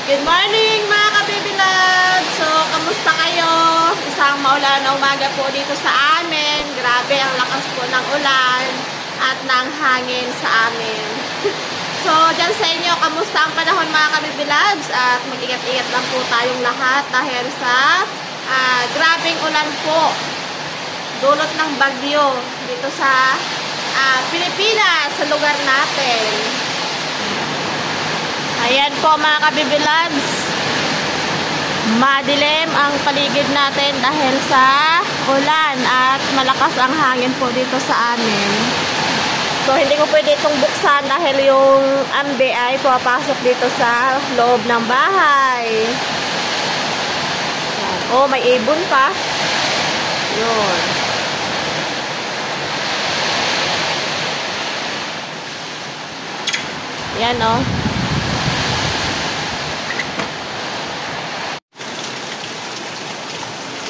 Good morning mga kabibilad! So, kamusta kayo? Isang maulan na umaga po dito sa amin. Grabe ang lakas po ng ulan at ng hangin sa amin. So, dyan sa inyo, kamusta ang panahon mga kabibilads? At mag-ingat-ingat lang po tayong lahat dahil sa grabeng ulan po. Dulot ng bagyo dito sa Pilipinas, sa lugar natin. Ayan po mga kabibilads, madilim ang paligid natin dahil sa ulan at malakas ang hangin po dito sa amin. So hindi ko pwede itong buksan dahil yung ambe ay pumapasok dito sa loob ng bahay. Oh, may ibon pa. Yun. Yan oh.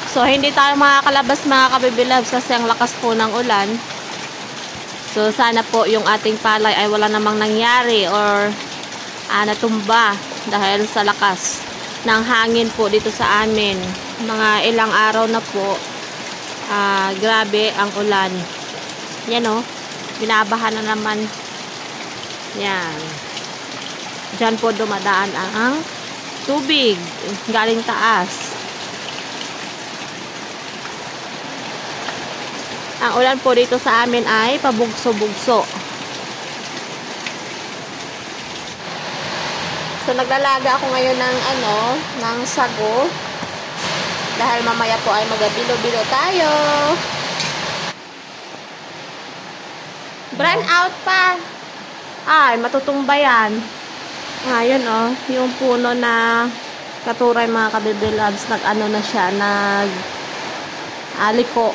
So, hindi tayo makakalabas mga kabibilabs kasi ang lakas po ng ulan. So, sana po yung ating palay ay wala namang nangyari or natumba dahil sa lakas ng hangin po dito sa amin. Mga ilang araw na po, grabe ang ulan. Yan o, binabahan na naman. Yan. Diyan po dumadaan ang tubig galing taas. Ang ulan po dito sa amin ay pabugso-bugso. So naglalaga ako ngayon ng sago. Dahil mamaya po ay magabilo-bilo tayo. Brand out pa. Ay, matutumba yan. Ngayon oh, yung puno na katuray mga kabibilabs, nag-ano na siya, aliko.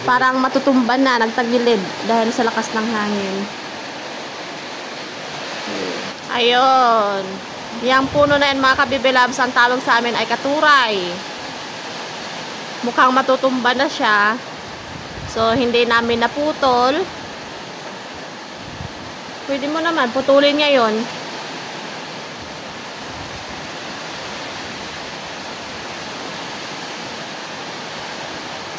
Parang matutumba na, nagtagilid dahil sa lakas ng hangin. Ayun. Yang puno na yan mga kabibilabs, ang tawag sa amin ay katuray. Mukhang matutumba na siya. So, hindi namin naputol. Pwede mo naman, putulin ngayon.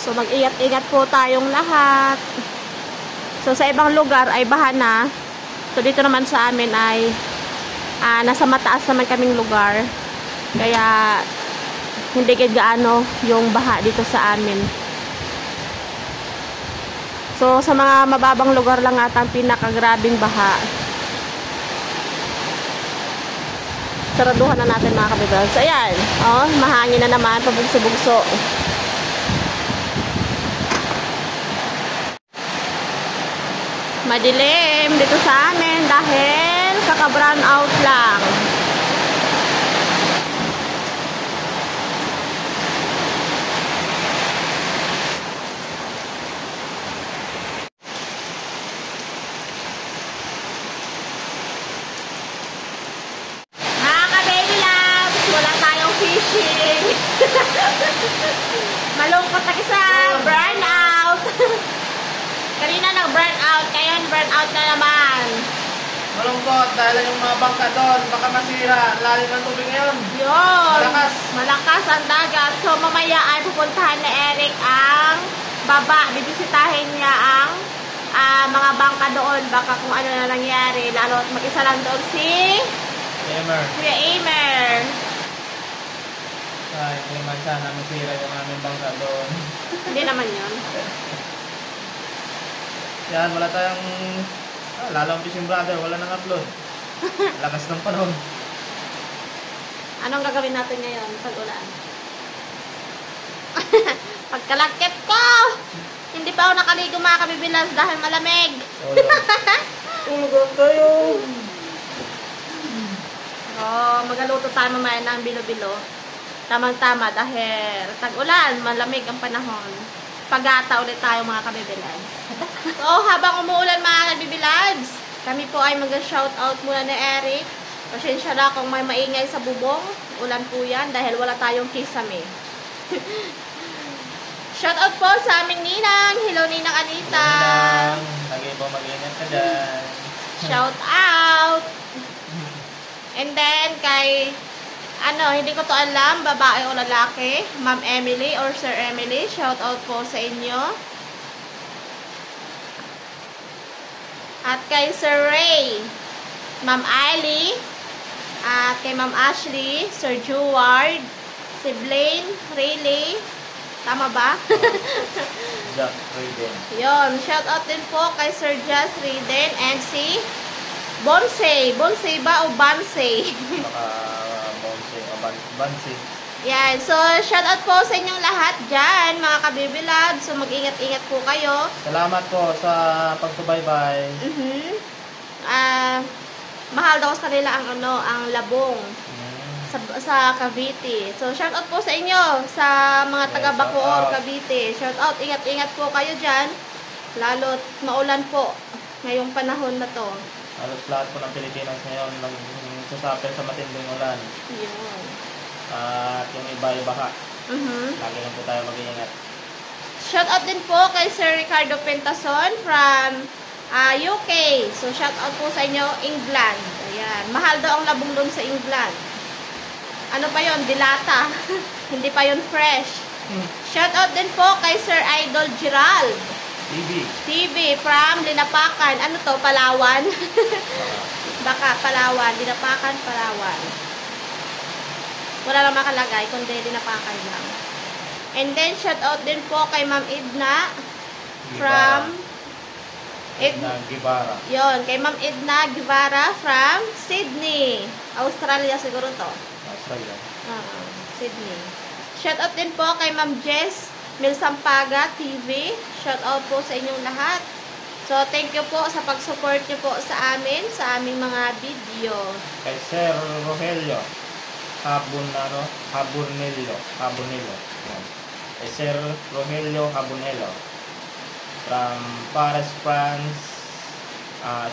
So, mag-ingat-ingat po tayong lahat. So, sa ibang lugar ay baha na. So, dito naman sa amin ay nasa mataas naman kaming lugar. Kaya, hindi gaano yung baha dito sa amin. So, sa mga mababang lugar lang ata ang pinakagrabing baha. Saraduhan na natin mga kabigal. So, ayan. Oh, mahangin na naman, pabugso-bugso. Madilim dito sa amin dahil kaka-brown out lang. Mga ka-baby loves, wala tayong fishing. Malungkot na isa, brown out. Kanina nag-burn out, ngayon burn out na naman. Malungkot dahil yung mga bangka doon, baka masira. Lalim ng tubig ngayon. Yun. Malakas. Malakas ang dagat. So mamaya ay pupuntahan ni Eric ang baba. Bibisitahin niya ang mga bangka doon. Baka kung ano na nangyari. Lalo at mag-isa lang doon si Kuya Emer. Ay, hindi man sana masira yung aming bangka doon. Hindi naman yun. Yan, wala tayong lalo ang fishing brother, wala nang upload. Lakas ng panahon. Anong gagawin natin ngayon pag ulan? Pagkalakip ko! Hindi pa ako nakaligo mga kabibilas dahil malamig. Tulugan kayo! Magaluto tayo mamaya ng bilo-bilo. Tamang-tama dahil tag-ulan, malamig ang panahon. Pagata ulit tayo mga kabibilads. So, habang umuulan mga kabibilads, kami po ay mag-shoutout muna ni Eric. Pasensya na kung may maingay sa bubong. Ulan po yan dahil wala tayong kisame. Shoutout po sa aming ninang. Hello, Ninang Anita. Lagi po mag-ingat ka dyan. Shout out! then kay hindi ko to alam, babae o lalaki, Ma'am Emily or Sir Emily, shout out po sa inyo. At kay Sir Ray, Ma'am Ali, at kay Ma'am Ashley, Sir Jeward, si Blaine, Rayleigh, tama ba? Jack Raiden. Yon, shout out din po kay Sir Just Rayden and si Bonsay. Bonsay ba o Bansay? Baka Bonsai o Bansai. Yan, so shout out po sa inyong lahat dyan, mga kabibilab. So mag-ingat-ingat po kayo. Salamat po sa pagsubaybay. Mahal daw sa kanila ang labong sa Cavite. So shout out po sa inyo sa mga taga Bacoor, Cavite. Shout out, ingat-ingat po kayo dyan. Lalo't maulan po ngayong panahon na to. Halos lahat po ng Pilipinas ngayon nagsasapil sa matinding ulan. Yun. At yung iba ay baha. Lagi lang po tayo mag-iingat. Shout out din po kay Sir Ricardo Pentason from UK. So shout out po sa inyo, England. Ayan. Mahal daw ang labong doon sa England. Ano pa yon? Dilata. Hindi pa yon fresh. Shout out din po kay Sir Idol Gerald TV from Linapakan. Ano to? Palawan? Baka Palawan. Linapakan, Palawan. Wala lang makalagay, kundi Linapakan lang. And then, shout out din po kay Ma'am Edna from Edna Guevara. Yon, kay Ma'am Edna Guevara from Sydney. Australia siguro to. Australia. Sydney. Shout out din po kay Ma'am Jess Milsampaga TV. Shout out po sa inyong lahat. So, thank you po sa pag-support niyo po sa amin, sa aming mga video. Kay Sir Rogelio Habonello. Kay Sir Rogelio Habonello from Paris, France.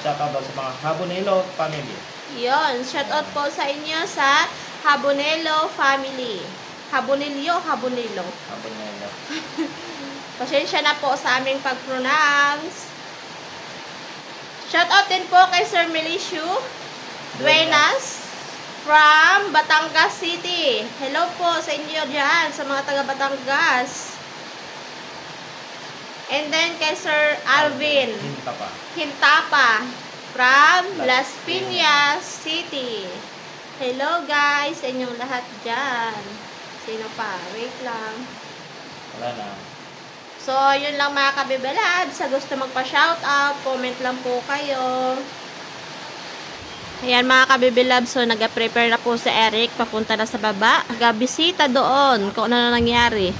Shout out sa mga Habonello family. Yon, shout out po sa inyo sa Habonello family. Habonello. Pasensya na po sa aming pag-pronounce. Shout out din po kay Sir Melisio Duenas from Batangas City. Hello po sa inyo dyan, sa mga taga Batangas. And then kay Sir Alvin Hintapa from Las Piñas City. Hello guys, sa inyong lahat dyan. Sino pa? Wait lang. Wala na. So, yun lang mga kabibalad. Sa gusto magpa-shoutout, comment lang po kayo. Ayan mga kabibilab, so nag-prepare na po si Eric. Papunta na sa baba. Nag-bisita doon kung ano na nangyari.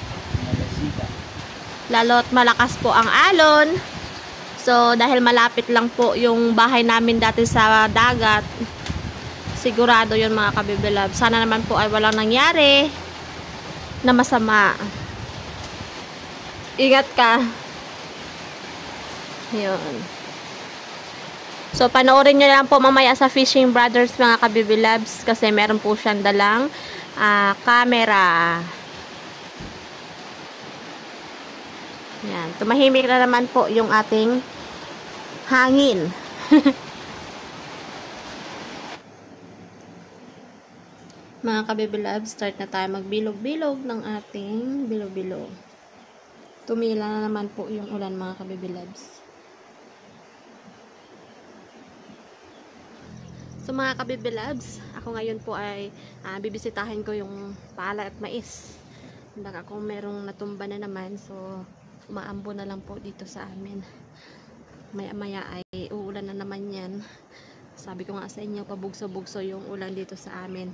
Lalo't malakas po ang alon. So, dahil malapit lang po yung bahay namin dati sa dagat, sigurado yun mga kabibilab. Sana naman po ay walang nangyari na masama. Ingat ka. Yun. So, panoorin nyo lang po mamaya sa Fishing Brothers mga kabibilabs kasi meron po siyang dalang camera. Yan. Tumahimik na naman po yung ating hangin. Mga kabibilabs, start na tayo magbilog-bilog ng ating bilog-bilog. Tumila na naman po yung ulan mga kabibilabs. So mga kabibilabs, ako ngayon po ay bibisitahin ko yung pala at mais. Baka kung merong natumba na naman, so umaambo na lang po dito sa amin. Maya-maya ay uulan na naman yan. Sabi ko nga sa inyo, pabugso-bugso yung ulan dito sa amin.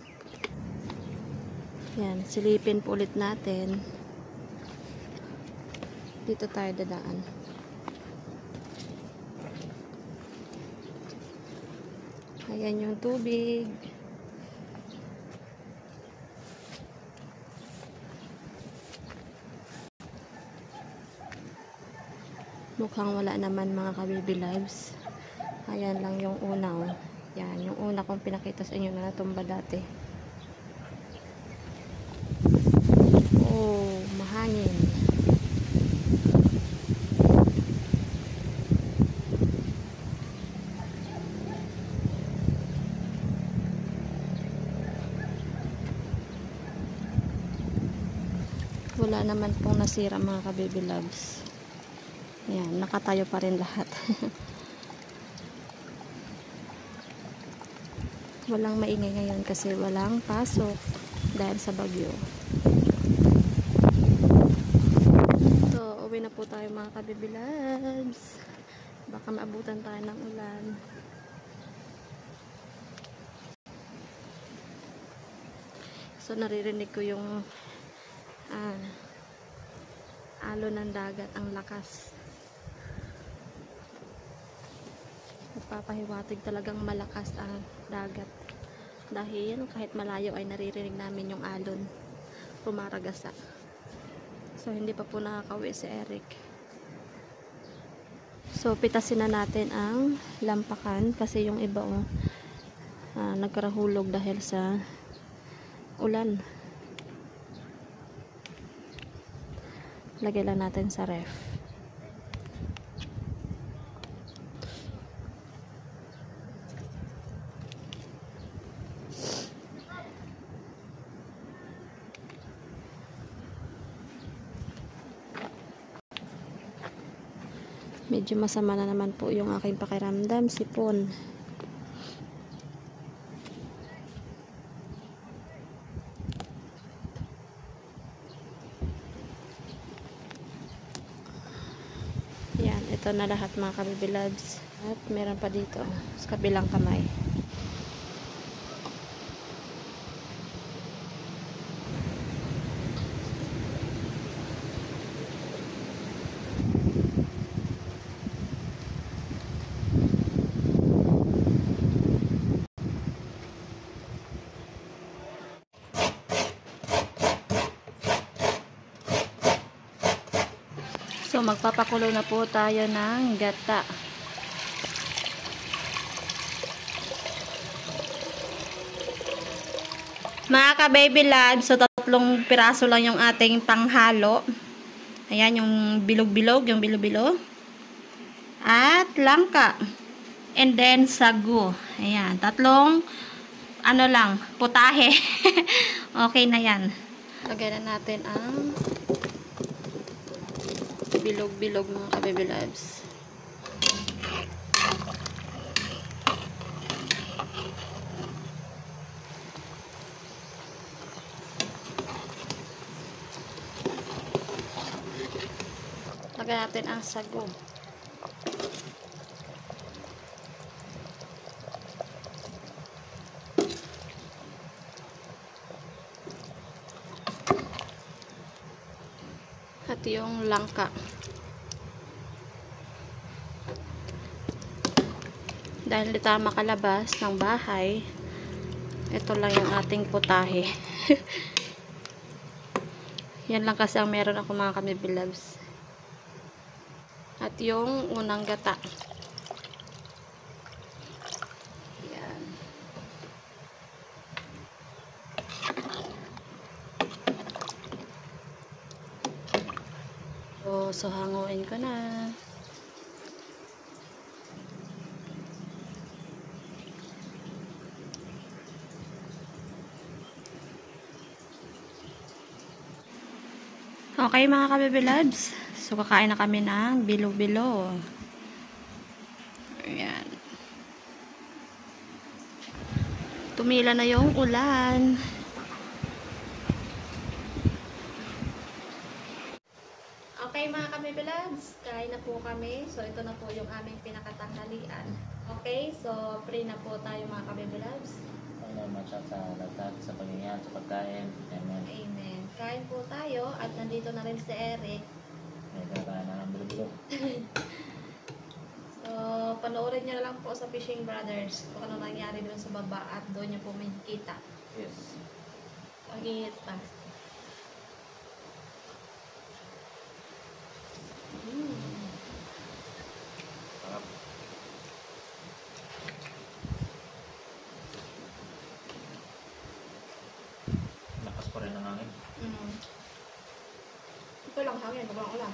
Yan, silipin po ulit natin. Dito tayo dadaan. Ayan yung tubig. Mukhang wala naman mga kabibi lives. Ayan lang yung una. Oh. Yan, yung una kong pinakita sa inyo na natumba dati. Oh, mahangin. Wala naman pong nasira mga ka-baby loves. Ayan, nakatayo pa rin lahat. Walang maingay ngayon kasi walang pasok dahil sa bagyo. So, uwi na po tayo mga ka-baby loves. Baka maabutan tayo ng ulan. So, naririnig ko yung alon ng dagat, ang lakas. Nagpapahiwatig talagang malakas ang dagat. Dahil kahit malayo ay naririnig namin yung alon. Pumaragasa. So, hindi pa po nakakauwi si Eric. So, pitasin na natin ang lampakan kasi yung iba nagkarahulog dahil sa ulan. Lagay lang natin sa ref. Medyo masama na naman po yung aking pakiramdam, sipon. Yan, ito na lahat mga ka-baby loves. At meron pa dito sa kabilang kamay. So, magpapakulo na po tayo ng gata. Mga ka-baby loves, so 3 piraso lang yung ating panghalo. Ayan, yung bilog-bilog, yung bilo-bilo. At langka. And then, sagu. Ayan, 3, putahe. Okay na yan. Lagyan na natin ang bilog-bilog mga ka-baby loves. Lagyan natin ang sago. At yung langka. Dahil di tayo makalabas ng bahay, ito lang yung ating putahe. Yan lang kasi ang meron ako mga ka-baby loves. At yung unang gata. Yan. So hanguin ko na. Okay mga ka-baby loves. So kakain na kami ng bilo-bilo. Ayan. Tumila na yung ulan. Okay mga ka-baby loves, kain na po kami. So ito na po yung aming pinakatanghalian. Okay, so pray na po tayo mga ka-baby loves. Salamat sa lahat sa paghingan, sa pagkain. Amen. Amen. Kain po tayo at nandito na rin si Eric. May kakain na ng bilo-bilo. So, panoorin niyo na lang po sa Fishing Brothers kung ano nangyari doon sa baba at doon niyo po may kita. Yes. Pag-ingat pa. Sarap. Lakas pa rin ang hangin. Ito lang hangin, sobrang ulan.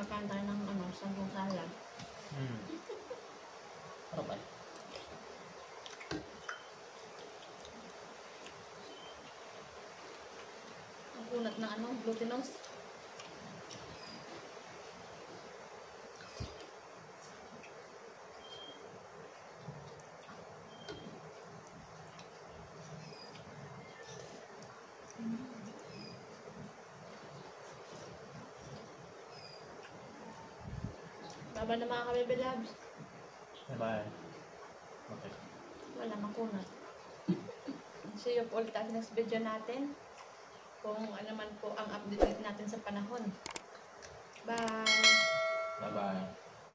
Makakain tayo ng sanggong salad. Ano ba? Ang kunat na glutinous. Baba na mga ka-baby loves. Bye. Okay. Wala makunat. See you po ulit sa next video natin. Kung ano man po ang update natin sa panahon. Bye!